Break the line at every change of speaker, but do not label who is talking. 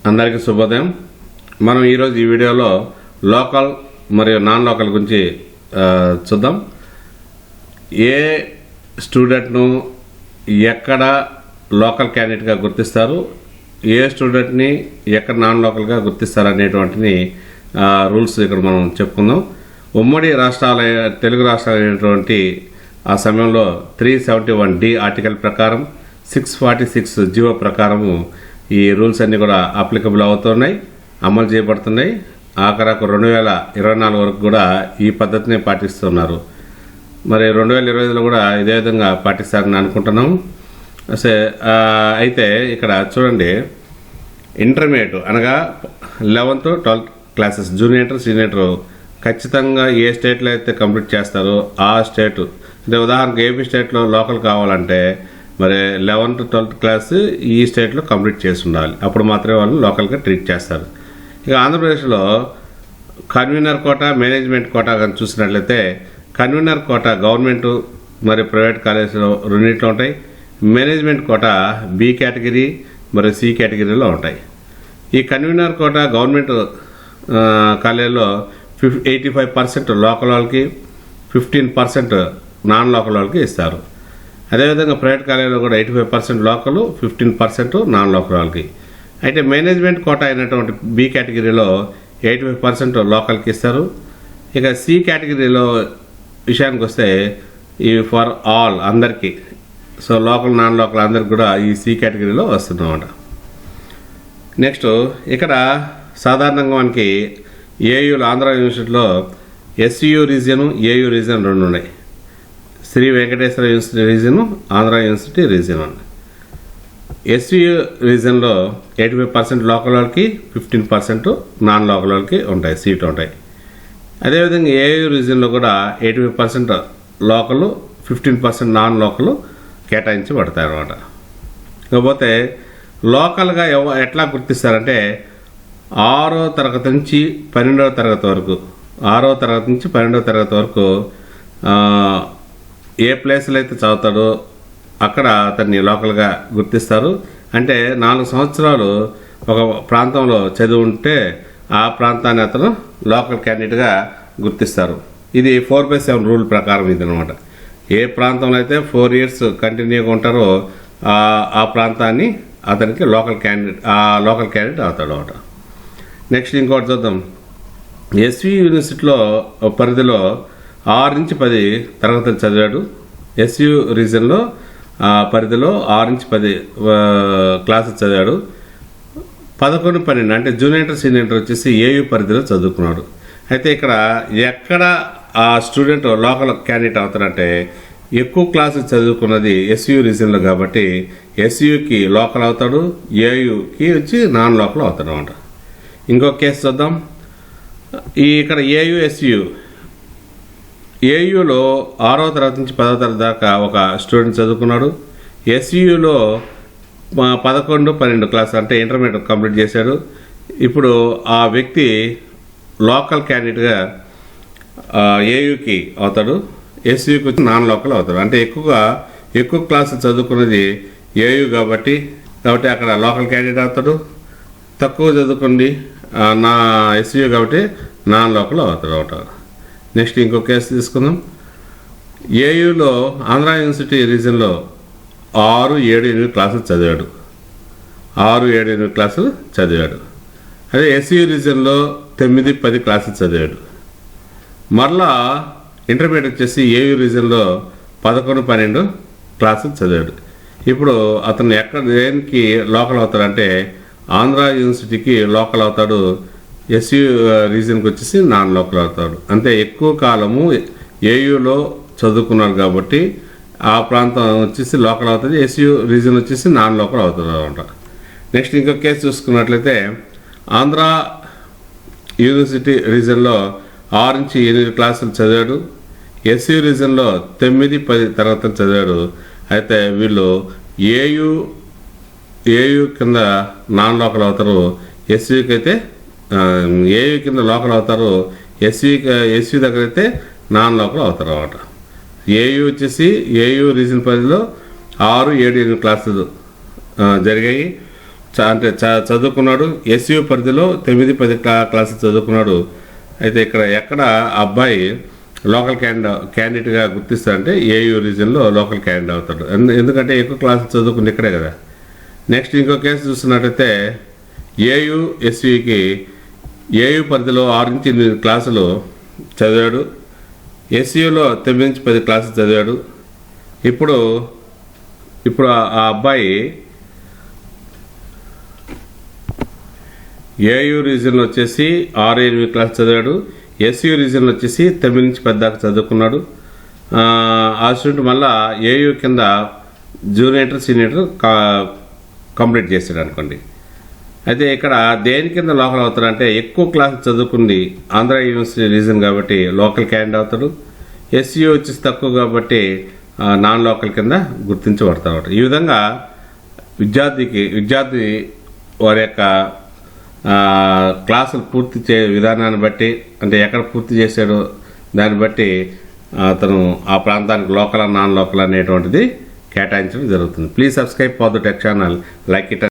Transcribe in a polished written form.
అందరికీ శుభోదయం. మనం ఈరోజు ఈ వీడియోలో లోకల్ మరియు నాన్ లోకల్ గురించి చూద్దాం. ఏ స్టూడెంట్ను ఎక్కడ లోకల్ క్యాండిడేట్గా గుర్తిస్తారు, ఏ స్టూడెంట్ని ఎక్కడ నాన్ లోకల్గా గుర్తిస్తారు అనేటువంటిని రూల్స్ ఇక్కడ మనం చెప్పుకుందాం. ఉమ్మడి రాష్ట్రాల తెలుగు రాష్ట్రాలు అయినటువంటి ఆ సమయంలో 371D ఆర్టికల్ ప్రకారం 646 జీవో ప్రకారము ఈ రూల్స్ అన్నీ కూడా అప్లికబుల్ అవుతున్నాయి, అమలు చేయబడుతున్నాయి. ఆఖరకు 2024 వరకు కూడా ఈ పద్ధతిని పాటిస్తున్నారు. మరి 2025లో కూడా ఇదే విధంగా పాటిస్తారని అనుకుంటున్నాము. అయితే ఇక్కడ చూడండి, ఇంటర్మీడియట్ అనగా 11th 12th classes junior senior ఖచ్చితంగా ఏ స్టేట్లో అయితే కంప్లీట్ చేస్తారో ఆ స్టేటు, అంటే ఉదాహరణకు ఏపీ స్టేట్లో లోకల్ కావాలంటే మరి 11th 12th క్లాస్ ఈ స్టేట్లో కంప్లీట్ చేసి ఉండాలి. అప్పుడు మాత్రమే వాళ్ళు లోకల్గా ట్రీట్ చేస్తారు. ఇక ఆంధ్రప్రదేశ్లో కన్వీనర్ కోటా, మేనేజ్మెంట్ కోటా కానీ చూసినట్లయితే కన్వీనర్ కోటా గవర్నమెంట్ మరి ప్రైవేట్ కాలేజీలో రెండింటిలో ఉంటాయి. మేనేజ్మెంట్ కోటా బి కేటగిరీ మరియు సి కేటగిరీలో ఉంటాయి. ఈ కన్వీనర్ కోటా గవర్నమెంట్ కాలేజీలో 85% లోకల్ వాళ్ళకి, 15% నాన్ లోకల్ వాళ్ళకి ఇస్తారు. అదేవిధంగా ప్రైవేట్ కాలేజీలో కూడా 85% లోకల్, 15% నాన్ లోకల్ వాళ్ళకి. అయితే మేనేజ్మెంట్ కోటా అయినటువంటి బి కేటగిరీలో 85% లోకల్కి ఇస్తారు. ఇక సి కేటగిరీలో విషయానికి వస్తే ఇవి ఫర్ ఆల్ అందరికీ, సో లోకల్ నాన్ లోకల్ అందరికి కూడా ఈ సి కేటగిరీలో వస్తుందన్నమాట. నెక్స్ట్ ఇక్కడ సాధారణంగా మనకి ఏయూలు ఆంధ్ర యూనివర్సిటీలో ఎస్యూ రీజియను, ఏయూ రీజియన్ రెండు ఉన్నాయి. Sri Venkateswara university region, Andhra university region ఉంది. ఎస్యూ రీజియన్లో 85% లోకల్ వాళ్ళకి, 15% నాన్ లోకల్ వాళ్ళకి ఉంటాయి, సీట్లు ఉంటాయి. అదేవిధంగా ఏయూ రీజియన్లో కూడా 85% లోకల్, 15% నాన్ లోకల్ కేటాయించబడతాయి అన్నమాట. కాకపోతే లోకల్గా ఎట్లా గుర్తిస్తారంటే 6వ తరగతి నుంచి 12వ తరగతి వరకు, 6వ తరగతి నుంచి 12వ తరగతి వరకు ఏ ప్లేస్లో అయితే చదువుతాడో అక్కడ అతన్ని లోకల్గా గుర్తిస్తారు. అంటే 4 సంవత్సరాలు ఒక ప్రాంతంలో చదివి ఉంటే ఆ ప్రాంతాన్ని అతను లోకల్ క్యాండిడేట్గా గుర్తిస్తారు. ఇది 4/7 రూల్ ప్రకారం ఇది అనమాట. ఏ ప్రాంతంలో అయితే 4 years కంటిన్యూగా ఉంటారో ఆ ప్రాంతాన్ని అతనికి లోకల్ క్యాండిడేట్ అవుతాడు అనమాట. నెక్స్ట్ ఇంకోటి చూద్దాం. ఎస్వి యూనివర్సిటీలో పరిధిలో 6 నుంచి 10 తరగతులు చదివాడు. ఎస్యు రీజన్లో పరిధిలో 6 నుంచి 10 క్లాసెస్ చదివాడు. 11, 12 అంటే జూనియర్ సీనియర్ వచ్చేసి ఏయూ పరిధిలో చదువుకున్నాడు. అయితే ఇక్కడ ఎక్కడ ఆ స్టూడెంట్ లోకల్ క్యాండిడేట్ అవుతారంటే ఎక్కువ క్లాసులు చదువుకున్నది ఎస్యూ రీజన్లో కాబట్టి ఎస్యూకి లోకల్ అవుతాడు, ఏయూకి వచ్చి నాన్ లోకల్ అవుతాడు అనమాట. ఇంకొక కేసు చూద్దాం. ఇక్కడ ఏయూ ఎస్యూ, ఏయూలో 6వ తరగతి నుంచి 10వ తరగతి దాకా ఒక స్టూడెంట్ చదువుకున్నాడు. ఎస్యూలో 11, 12 క్లాస్ అంటే ఇంటర్మీడియట్ కంప్లీట్ చేశాడు. ఇప్పుడు ఆ వ్యక్తి లోకల్ క్యాండిడేట్గా ఏయూకి అవుతాడు, ఎస్యూకి వచ్చి నాన్ లోకల్ అవుతాడు. అంటే ఎక్కువ క్లాసు చదువుకున్నది ఏయూ కాబట్టి అక్కడ లోకల్ క్యాండిడేట్ అవుతాడు. తక్కువ చదువుకుంది నా ఎస్యూ కాబట్టి నాన్ లోకల్ అవుతాడు. నెక్స్ట్ ఇంకో కేసు తీసుకుందాం. ఏయూలో ఆంధ్ర యూనివర్సిటీ రీజన్లో 6, 7, 8 క్లాసులు చదివాడు. 6, 7, 8 క్లాసులు చదివాడు. అదే ఎస్యూ రీజన్లో 9, 10 క్లాసులు చదివాడు. మరలా ఇంటర్మీడియట్ వచ్చేసి ఏయూ రీజన్లో 11, 12 క్లాసులు చదివాడు. ఇప్పుడు అతను దేనికి లోకల్ అవుతాడంటే ఆంధ్ర యూనివర్సిటీకి లోకల్ అవుతాడు, ఎస్యూ రీజన్కి వచ్చేసి నాన్ లోకల్ అవుతాడు. అంటే ఎక్కువ కాలము ఏయూలో చదువుకున్నాడు కాబట్టి ఆ ప్రాంతం వచ్చేసి లోకల్ అవుతుంది, ఎస్యూ రీజన్ వచ్చేసి నాన్ లోకల్ అవుతుంది అనమాట. నెక్స్ట్ ఇంకొక కేసు చూసుకున్నట్లయితే ఆంధ్ర యూనివర్సిటీ రీజన్లో 6 నుంచి 8 క్లాసులు చదివాడు. ఎస్యూ రీజన్లో 9, 10 తరగతులు చదివాడు. అయితే వీళ్ళు ఏయూ కింద నాన్ లోకల్ అవుతారు, ఎస్యూకి అయితే ఏయూ కింద లోకల్ అవుతారు, ఎస్యూ దగ్గర అయితే నాన్ లోకల్ అవుతారు అన్నమాట. ఏయూ వచ్చేసి ఏయూ రీజన్ పరిధిలో 6, 7, 8 క్లాసులు జరిగాయి. చదువుకున్నాడు. ఎస్యు పరిధిలో 9-10 క్లాసులు చదువుకున్నాడు. అయితే ఇక్కడ ఎక్కడ అబ్బాయి లోకల్ క్యాండిడేట్గా గుర్తిస్తారంటే ఏయూ రీజన్లో లోకల్ క్యాండిడేట్ అవుతాడు. ఎందుకంటే ఎక్కువ క్లాసులు చదువుకుంది ఇక్కడే కదా. నెక్స్ట్ ఇంకో కేసు చూస్తున్నట్టయితే ఏయూ ఎస్యూకి ఏయూ పరిధిలో 6-8 క్లాసులు చదివాడు. ఎస్యూలో 9-10 క్లాసులు చదివాడు. ఇప్పుడు ఆ అబ్బాయి ఏయూ రీజన్లో వచ్చేసి 6-8 క్లాస్ చదివాడు. ఎస్యూ రీజన్లో వచ్చేసి 9-10 దాకా చదువుకున్నాడు. ఆ స్టూడెంట్ మళ్ళా ఏయూ కింద జూనియర్ సీనియర్ కంప్లీట్ చేశాడు అనుకోండి. అయితే ఇక్కడ దేని కింద లోకల్ అవుతాడంటే ఎక్కువ క్లాస్ చదువుకుంది ఆంధ్ర యూనివర్సిటీ రీజన్ కాబట్టి లోకల్ క్యాండిడేట్ అవుతాడు. ఎస్యూ వచ్చేసి తక్కువ కాబట్టి నాన్ లోకల్ కింద గుర్తించబడతాడు. ఈ విధంగా విద్యార్థి వారి యొక్క క్లాసులు పూర్తి విధానాన్ని బట్టి, అంటే ఎక్కడ పూర్తి చేశాడో దాన్ని బట్టి అతను ఆ ప్రాంతానికి లోకల్ నాన్ లోకల్ అనేటువంటిది కేటాయించడం జరుగుతుంది. Please subscribe for the tech channel, like it.